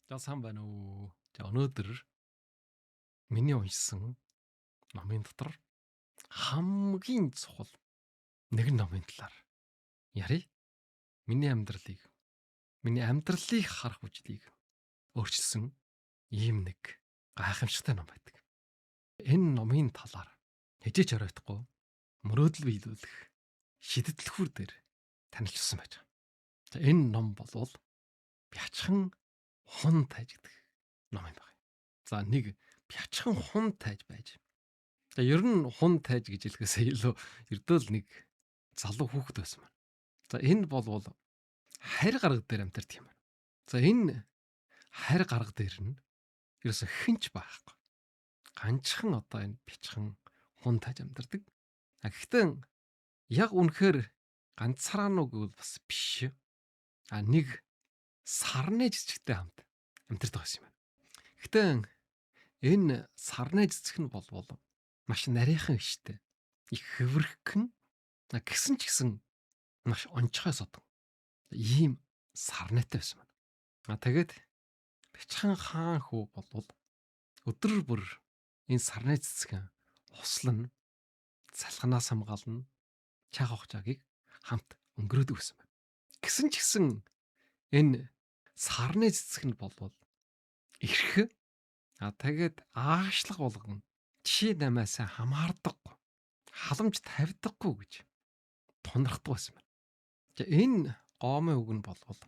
За сайн байна уу. За өнөөдөр миний уншсан номын дотор хамгийн чухал нэг номын талаар ярив. Миний амьдралыг харах үжлийг өөрчилсөн ийм нэг гайхамшигтай ном байдаг. Энэ номын талаар хэжээж оройтхгүй мөрөөдөл биелүүлэх шидэтлэхүүр дээр танилцсан байж байгаа. За энэ ном болвол Бяцхан хун тайж гэдэг ном юм байна. За нэг бяцхан хун тайж байж. За ер нь хун тайж гэж хэлэхээсээ илүү ердөөл нэг залуу хүүхэд байсан байна. За энэ болвол харь гараг дээр амьдардаг юм байна. За энэ харь гараг дээр нь ерөөсө хинч байхгүй. Ганцхан одоо энэ бяцхан хун тайж амьдардаг. Гэхдээ яг үнэхээр ганцаараа нүг бол бас биш. Нэг сарны жижигтэй хамт амьдардаг байсан юм байна. Гэхдээ энэ сарны цэцэг нь болвол маш нарийнхан иштэй. Их хэврхэн гэсэн ч гэсэн маш онцгой содон. Ийм сарнайтай байсан байна. Тэгээд Бяцхан хаан хүү болвол өдөр бүр энэ сарны цэцгэн услан салханаас хамгаална. Чаг хогчаагийг хамт өнгөрөөдөг байсан байна. Гэсэн ч гэсэн энэ сарны цэцэг нь болвол ирэх тэгээд аашлах болгон жишээ намаас хамаардаггүй, халамж тавьдаггүй гэж тунрахдаг байсан байна. За энэ гомын үг нь болвол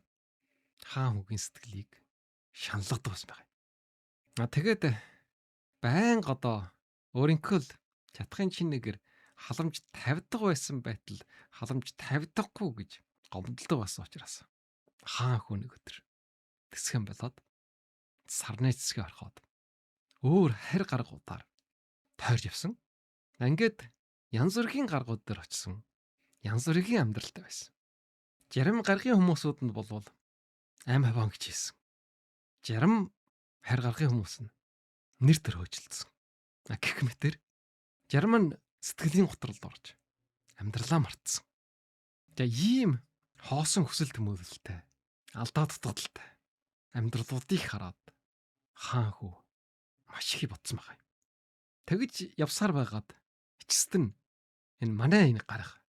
хаан хүүгийн сэтгэлийг шаналгадаг байсан байна. Тэгээд байнга одоо өөрийнхөө л чатхын чинээгээр халамж тавьдаг байсан байтал халамж тавьдаггүй гэж гомдолдог байсан учраас хаан хүү нэг өдөр тэсгэн болоод сарны цэцгээ орхоод өөр харь гаргуудаар тойрж явсан. Ингээд янз бүрийн гаргууд дээр очсон. Янз бүрийн амьдралтай байсан. Зарим гаргийн хүмүүсүүд нь болвол аим хаваан гэж хэлсэн. Зарим харь гаргийн хүмүүс нь нэр төр хөөжилдсөн. Гэх мэтэр зарим нь сэтгэлийн готролд орж амьдралаа мартсан. За ийм хоосон хүсэл тэмүүлэлтэй алдаа дутагдaltaй амьдралуудыг хараад хаан хүү маш их бодсон байгаа юм. Тэгж явсаар байгаад эцэст нь энэ манай энэ гарах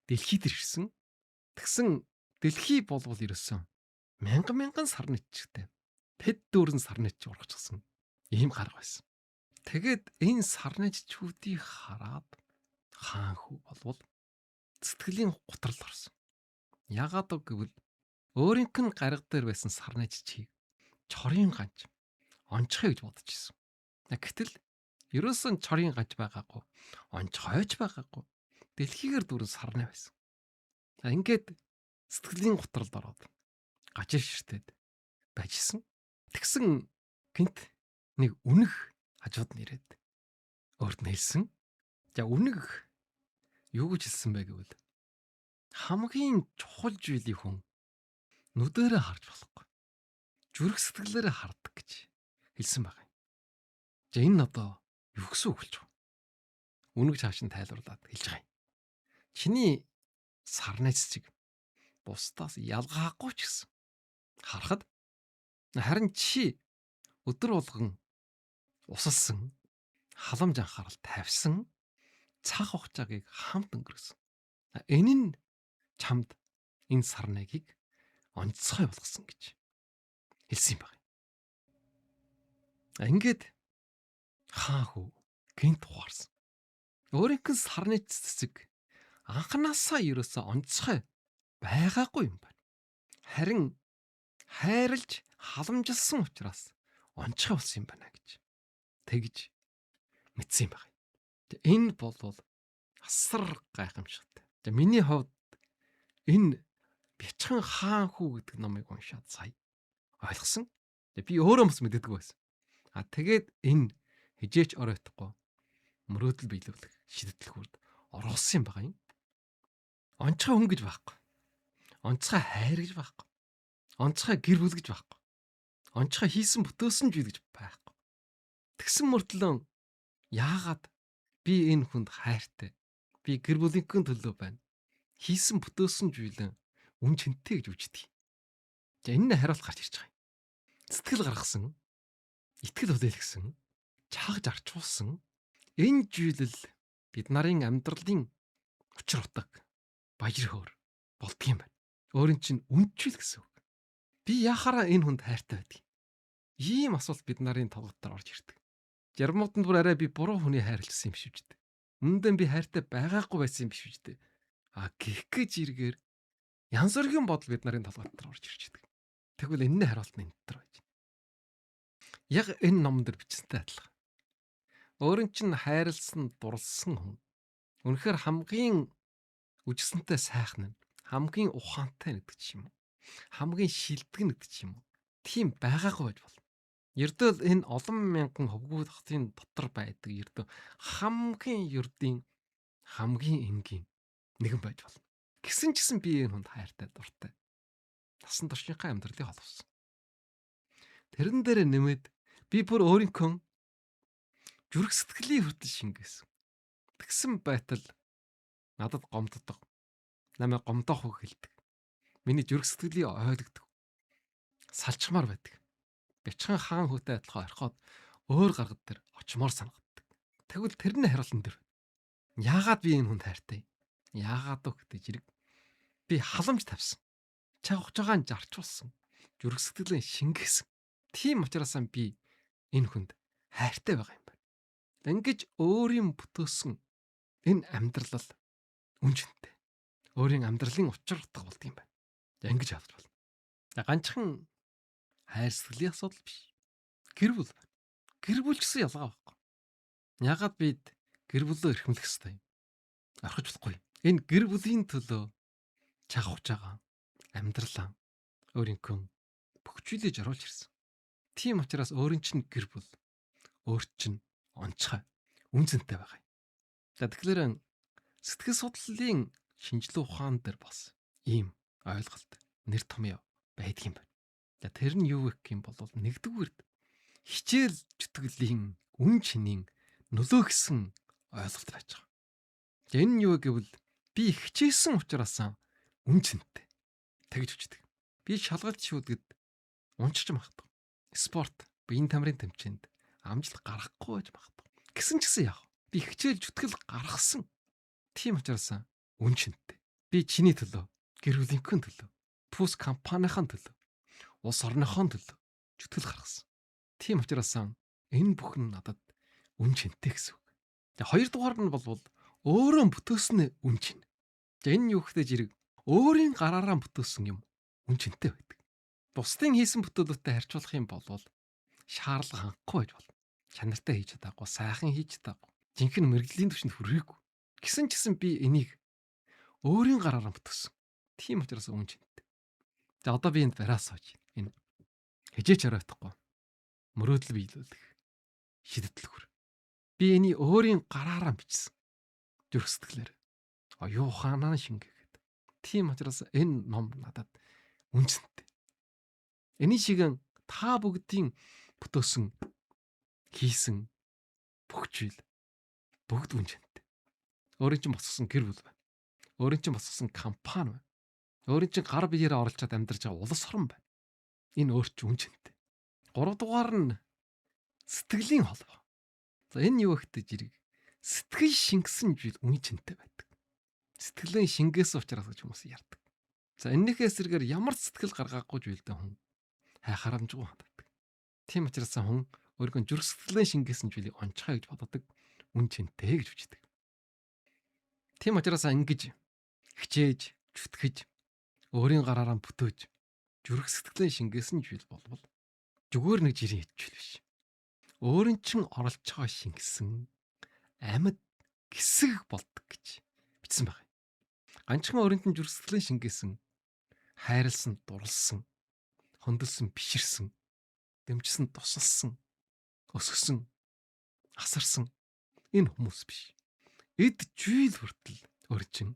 дэлхий дээр ирсэн. Тэгсэн дэлхий болвол ерөөсөн мянган сарны чигтэй тэд дүүрэн сарны чиг ургачихсан ийм гарга байсан. Тэгээд энэ сарны чигүүдийг хараад хаан хүү болвол сэтгэлийн готрол орсон. Яагаад гэвэл өөрийнх нь гарга дээр байсан сарны чичгийг чорын ганч онцгой гэж бодож ирсэн. Гэтэл ерөөсөн чорын ганч байгаагүй, онцгойч байгаагүй. Дэлхийгээр дүүрэн сарны байсан. Ингээд сэтгэлийн готролд ороод гажир ширтээд байжсэн. Тэгсэн гинт нэг үнэх хажууд нь ирээд өөрт нь хэлсэн. За үнэх юу гэж хэлсэн бэ гэвэл хамгийн чухал зүйлийг хүн нүдэрээ харж болохгүй. Зүрх сэтгэлээрээ хардаг гэж хэлсэн байгаа юм. За энэ одоо юу гэсэн үг болж байна? Үнэг цааш нь тайлбарлаад хэлж байгаа юм. Чиний сарны цэцэг бусдаас ялгаагүй ч гэсэн харахад харин чи өдөр болгон усалсан, халамж анхаарал тавьсан цаг хугацааг хамт өнгөрөөсөн. Энэ нь чамд энэ сарныг онцгой болгосон гэж хэлсэн юм байна. Ингээд хаан хүү гинт ухаарсан. Өөрийнх нь сарны цэцэг анханасаа ерөөсөө онцгой байгаагүй юм байна. Харин хайрлж халамжилсан учраас онцгой болсон юм байна гэж тэгж мэдсэн юм байна. Энэ бол асар гайхамшигтай. За миний хувьд энэ Бяцхан хаан хүү гэдэг номыг уншаад сая ойлгосон. Би өөрөө бас мэддэг байсан. Тэгээд энэ хижээч оройтхгүй мөрөөдөл биелүүлэх шидэтлэхүүрд оролцсон юм байгаа юм. Онцгой хүн гэж байхгүй. Онцгой хайр гэж байхгүй. Онцгой гэр бүл гэж байхгүй. Онцгой хийсэн бүтээсэн зүйл гэж байхгүй. Тэгсэн мөртлөө яагаад би энэ хүнд хайртай? Би гэр бүлийнхээ төлөө байна. Хийсэн бүтээсэн зүйлэн үн чэнтэй гэж үздэг. За энэ нь хариулт гарч ирж байгаа юм. сэтгэл гаргасан, итгэл хүлээлгэсэн, чаагж арчуулсан энэ зүйлэл бид нарын амьдралын учир утга баяр хөөр болдгийм байна. Өөрийн чинь үнчил гэсэн үг. Би яхаараа энэ хүнд хайртай байдаг. Ийм асуулт бид нарын толгойд орж ирдэг. Жармууданд бүр арай би буруу хүний хайрлсан юм биш үү? Үнэндээ би хайртай байгаагүй байсан юм биш үү? Гэх гэж иргээр янз бүрийн бодол бид нарын толгойд орж ирж байдаг. Тэгвэл энэний хариулт нь энэ дотор байж. Яг энэ номон дээр бичсэнтэй адилхан. Өөрийн чинь хайрлсан, дурлсан хүн. Үнэхээр хамгийн үжигсэнтэй сайхан нь хамгийн ухаантай гэдэг ч юм уу. Хамгийн шилдэг гэдэг ч юм уу. Тийм байгаагүй байж болно. Ердөө энэ олон мянган хөвгүүдийн дотор байдаг ердөө хамгийн ердийн хамгийн энгийн нэгэн байж болно. Гэсэн ч гэсэн би энэ хүнд хайртай дуртай. Насан туршийнхаа амьдралыг холбосон. Тэрэн дээр нэмээд би бүр өөрийнхөө зүрх сэтгэлийн хүртэл шингээсэн. Тэгсэн байтал надад гомддог. Намайг гомдоох үг хэлдэг. Миний зүрх сэтгэлийг ойлгодог. Салчмаар байдаг. Бячхан хаан хүүтэй адилхан орхиод өөр гаргад дээр очмоор санагддаг. Тэгвэл тэрний хариултан дээр яагаад би энэ хүнд хайртай? Яагаад вэ гэдэг зэрэг би халамж тавьсан. Чаг хугацаагаа зарчулсан. Зүрх сэтгэлээ шингээсэн. Тийм учраас би энэ хүнд хайртай байгаа юм байна. Ингэж өөрийн бүтээсэн энэ амьдрал үнжинтэй. Өөрийн амьдралын учир утга болдго юм байна. Ингэж авч болно. Ганцхан хайр сэтгэлийн асуудал биш. Гэр бүл байна. Гэр бүл ч гэсэн ялгаа байхгүй. Ягаад бид гэр бүлөө эрхэмлэх ёстой юм? Орхиж болохгүй. Энэ гэр бүлийн төлөө чаг хугацаагаа амьдралаа өөрийнхөө бүх зүйлийг зориулж ирсэн. Тийм учраас өөрийн чинь гэр бүл өөр чинь онцгой үнцэнтэй байгаа юм. Тэгэхээр сэтгэл судлалын шинжилгээ ухаан дээр бас ийм ойлголт нэр томьёо байдаг юм байна. Тэр нь юу гэх юм бол нэгдүгээр хичээл зүтгэлийн үн чинийн нөлөө гэсэн ойлголт байж байгаа. Энэ нь юу гэвэл би хичээсэн учраас үн чинтэй тэгж үждэг. Би шалгалт шүүлгэд унчиж магадгүй. Спорт, биеийн тамирын тэмцээнд амжилт гаргахгүй байж магадгүй. Гэсэн ч гэсэн яах вэ? Би хичээл зүтгэл гаргасан. Тийм учраас үн чинтэй. Би чиний төлөө, гэр бүлийнхээ төлөө, төс компанийн төлөө, улс орныхон төлөө зүтгэл гаргасан. Тийм учраас энэ бүхэн надад үн чинтэй гэсэн үг. Тэгээ хоёрдугаар нь бол өөрөө бүтээсэн үн чин. Энэ юу гэхтэй зэрэг өөрийн гараараа бүтээсэн юм үн чинтэй байдаг. Бусдын хийсэн бүтээлүүтэй харьцуулах юм бол шаарлага хангахгүй байж болно. Чанартай хийж чадаагүй, сайхан хийж чадаагүй, жинхэнэ мэрэгжлийн түвшинд хүрээгүй. Гэсэн ч гэсэн би энийг өөрийн гараараа бүтээсэн. Тийм учраас үн чинтэй. За одоо би энд бараас сууж энэ хижээч оройтхгүй. Мөрөөдөл биелүүлэх шийдэл хөр. Би энийг өөрийн гараараа бичсэн. Зүрх сэтгэлээр. Юу хаанаа шингээгээд. Тийм учраас энэ ном надад үнцэнтэй. Эний шиг та бүгдийн бүтээсэн хийсэн бүх зүйл бүгд үнцэнтэй. Өөрийн чинь босгосон гэр бүл байна. Өөрийн чинь босгосон компани байна. Өөрийн чинь гар биеэрээ оролцоод амьдарч байгаа улс орн байна. Энэ өөр чинь үнцэнтэй. 3 дугаар нь сэтгэлийн холбоо. За энэ юу гэхтэй зэрэг сэтгэл шингэсэн зүйл үнцэнтэй байдаг. Сэтгэлийн шингээс учраас гэж хүмүүс ярьдаг. За энэхээс зэрэгээр ямар сэтгэл гаргаагүй зүйлдэ хүн хайхарамжгүй ханддаг. Тийм учраас хүн өөрийнхөө зүрх сэтгэлийн шингээсэн зүйлийг онцгой гэж боддог, үн чинтэй гэж үздэг. Тийм учраас ингэж хичээж, зүтгэж, өөрийн гараараа бүтээж, зүрх сэтгэлийн шингээсэн зүйл болвол зүгээр нэг жирийн хичээл биш. Өөрийн чин оролж байгаа шингэсэн амьд хэсэг болдог гэж бичсэн байна. Ганцхан өөрийн чинь зүрх сэтгэлийн шингээсэн хайрлсан, дурлсан, хөндөлсөн, биширсэн, дэмжсэн, тусалсан, өсгсөн, асарсан энэ хүмүүс биш. Эд жийл хүртэл өржин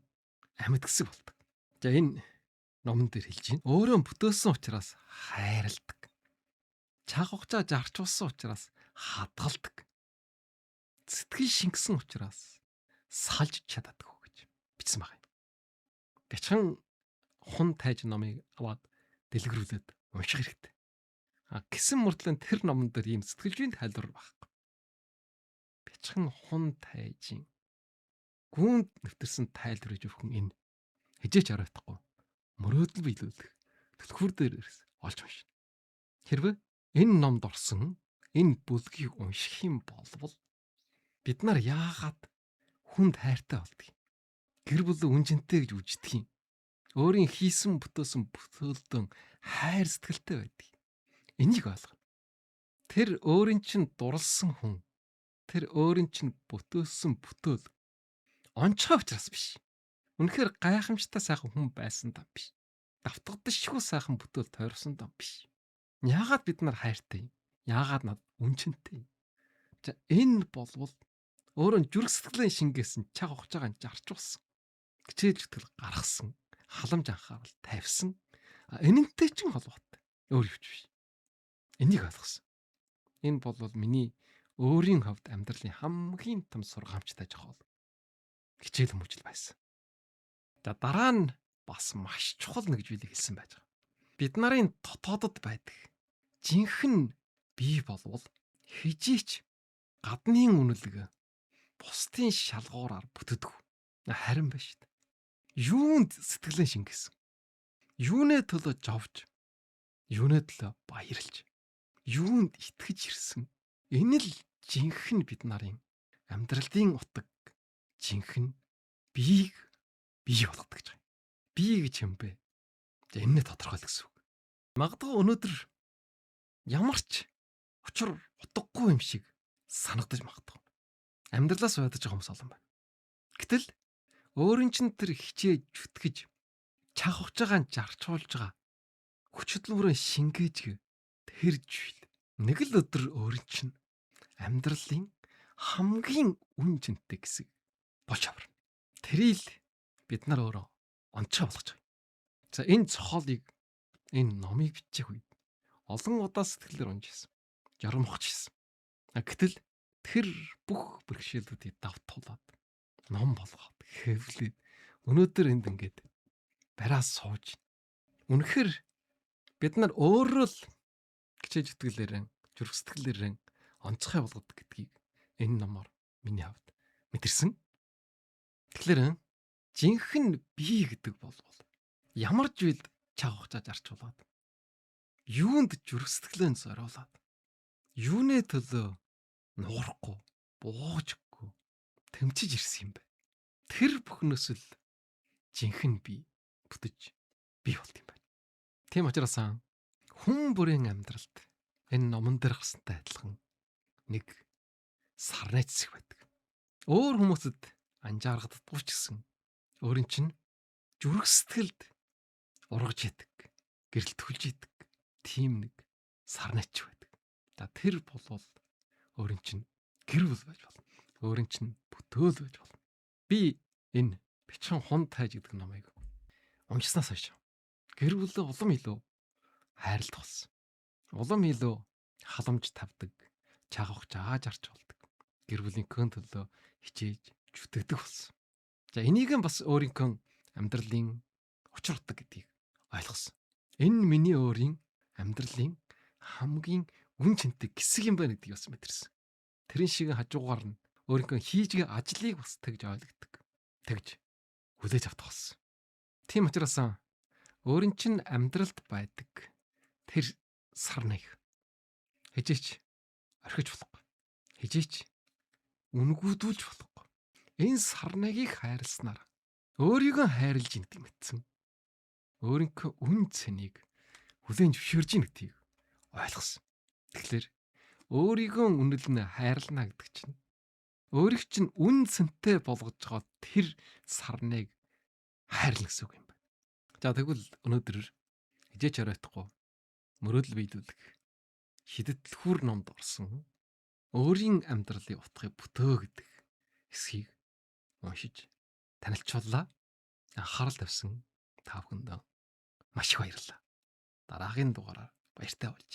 амьд гэсэг болдог. За энэ номон дээр хэлж байна. Өөрөө бүтээсэн учраас хайрладаг. Чаг хугацаа зарчулсан учраас хадгалдаг. Сэтгэл шингэсэн учраас салж чаддаг гэж бичсэн байна. Бячхан хун тайж номыг аваад дэлгэрүүлээд унших хэрэгтэй. Гэсэн мөртлөө тэр номон дээр ийм сэтгэлжийн тайлбар байхгүй. Бичгэн хун тайжин гүнд нэвтэрсэн тайлбар гэж өвхөн энэ хижээч оройтхгүй мөрөөдөл биелүүлэх төлхөр дээр олж уншина. Хэрвээ энэ номд орсон энэ бүлгийг унших юм болвол бид нар яагаад хүнд хайртай болдгийг, гэр бүл үнжинтэй гэж үждэг юм, өөрийн хийсэн бүтээсэн бүтээлдэн хайр сэтгэлтэй байдаг. Энийг ойлгоно. Тэр өөрийн чинь дурлсан хүн, тэр өөрийн чинь бүтээсэн бүтээл онцгой учраас биш. Үнэхээр гайхамшигтай сайхан хүн байсан даа биш. Давтагдшгүй сайхан бүтээл тойрсон даа биш. Яагаад бид нар хайртай юм? Яагаад над үнцэнтэй юм? За энэ болвол өөрөө зүрх сэтгэлийн шингээсэн чаг ухажаагаа жарчулсан. Хичээж зүтгэл гаргасан, халамж анхаарал тавьсан. Энэнтэй ч холбоотой. Өөр юу ч биш. Энийг ойлгосон. Энэ болвол миний өөрийн хувьд амьдралын хамгийн том сургаамжтай жохол хичээл хүмүүжил байсан. За дараа нь бас маш чухал нэг зүйлийг хэлсэн байж байгаа. Бид нарын дотоодод байдаг жинхэнэ бий болвол хижээч гаднын үнэлгээ бусдын шалгуураар бүтдэг. Харин ба шүү дээ. Юунд сэтгэлээ шингэсэн? Юунэ төлөө жовж? Юунэ төлөө баярлж? Юунд итгэж ирсэн? Энэ л жинхэнэ бид нарын амьдралын утга, жинхэнэ биеийг бий болгодог гэж байна. Бие гэж юм бэ? За энэ тодорхойл гэсэн үг. Магадгүй өнөөдөр ямар ч учир утгагүй юм шиг санагдаж магадгүй. Амьдралаас уядаж байгаа хүмүүс олон байна. Гэтэл өөрийн чинь тэр хичээж зүтгэж чах ухажаагаа жарчуулж байгаа хүчтэйгүүрээ шингээж тэр жил нэг л өдөр өөрийн чинь амьдралын хамгийн үн цэнтэй хэсэг болж аварна. Тэрийг бид нар өөрөө онцгой болгож байгаа. За энэ цохолыг, энэ номыг бичих үед олон удаа сэтгэлээр унжижсэн. Жаргамхаж ирсэн. Гэтэл тэр бүх бэрхшээлүүдийг давтуулаад ном болгоод хэвлээд өнөөдөр энд ингээд бариас сууж. Үнэхээр бид нар өөрөө л хичээж зүтгэлээрэн, зүрх сэтгэлээрэн онцгой болгодог гэдгийг энэ номоор миний хувьд мэдэрсэн. Тэгэхээр жинхэнэ бие гэдэг бол ямар ч үед чаг ухажаа зарчуулаад, юунд зүрх сэтгэлээ зориулаад, юунэ төлөө нуурахгүй, буужгүй тэмцэж ирсэн юм бэ. Тэр бүхнөөс л жинхэнэ бие бүтэж бий болт юм байна. Тийм учраас хүн бүрийн амьдралд энэ номон дээр гарсантай адилхан нэг сарны цэцэг байдаг. Өөр хүмүүсэд анжааргаддаггүй ч гэсэн өөрийн чинь зүрх сэтгэлд ургаж идэг, гэрэл түлж идэг тийм нэг сарнайч байдаг. За тэр болвол өөрийн чинь гэр бүл байж болно. Өөрийн чинь бүтээл байж болно. Би энэ бичгэн хун тайж гэдэг номыг уншснаас хойш гэр бүлээ улам илүү хайрлах болсон. Улам илүү халамж тавьдаг, чагавх жааж арч болдог. Гэр бүлийн төлөө хичээж зүтгэдэг болсон. За энийг бас өөрийнхөө амьдралын учир утга гэдгийг ойлгосон. Энэ миний өөрийн амьдралын хамгийн үн цэнтэй хэсэг юм байна гэдгийг бас мэдэрсэн. Тэрэн шиг хажуугаар нь өөрийнхөө хийж гээ ажлыг бас тэгж ойлгодог. Тэгж хүлээж авдаг болсон. Тийм учраас өөрийн чинь амьдралд байдаг тэр сарныг хижээч орхиж болохгүй. Хижээч үнгүүдүүлж болохгүй. Энэ сарныг хайрласнаар өөрийгөө хайрлж ийн гэдэг мэдсэн. Өөрийнхөө үн цэнийг хүлээн зөвшөөрж ийн гэдгийг ойлгосон. Тэгэхээр өөрийгөө үнэлнэ хайрлана гэдэг чинь өөрийг чинь үн цэнтэй болгож байгаа тэр сарныг хайрлна гэсэн үг юм байна. За тэгвэл өнөөдөр хижээч оройтхгүй мөрөөдөл биелүүлэх шидэтлэхүүр номд орсон өөрийн амьдралын утгыг бүтөө гэдэг хэсгийг уншиж танилцууллаа. Анхаарал тавьсан та бүхэнд маш их баярлалаа. Дараагийн дугаараар баяртай болж.